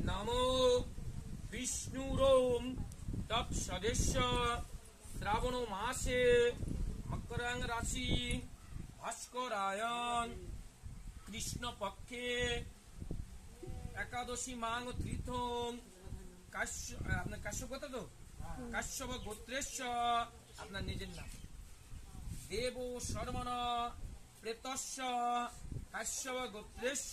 নমো বিষ্ণুরোম তৎসদেশ্য শ্রাবণ মাসে মকরাং রাশি ভাস্করায়ণ কৃষ্ণপক্ষে একাদশী মাং তীর্থম আপনার কাশ্যপ কথা তো কাশ্যপ গোত্রেশ্ব আপনার নিজের নাম দেব শর্মণ প্রেতস্য কাশ্যপ গোত্রেশ্ব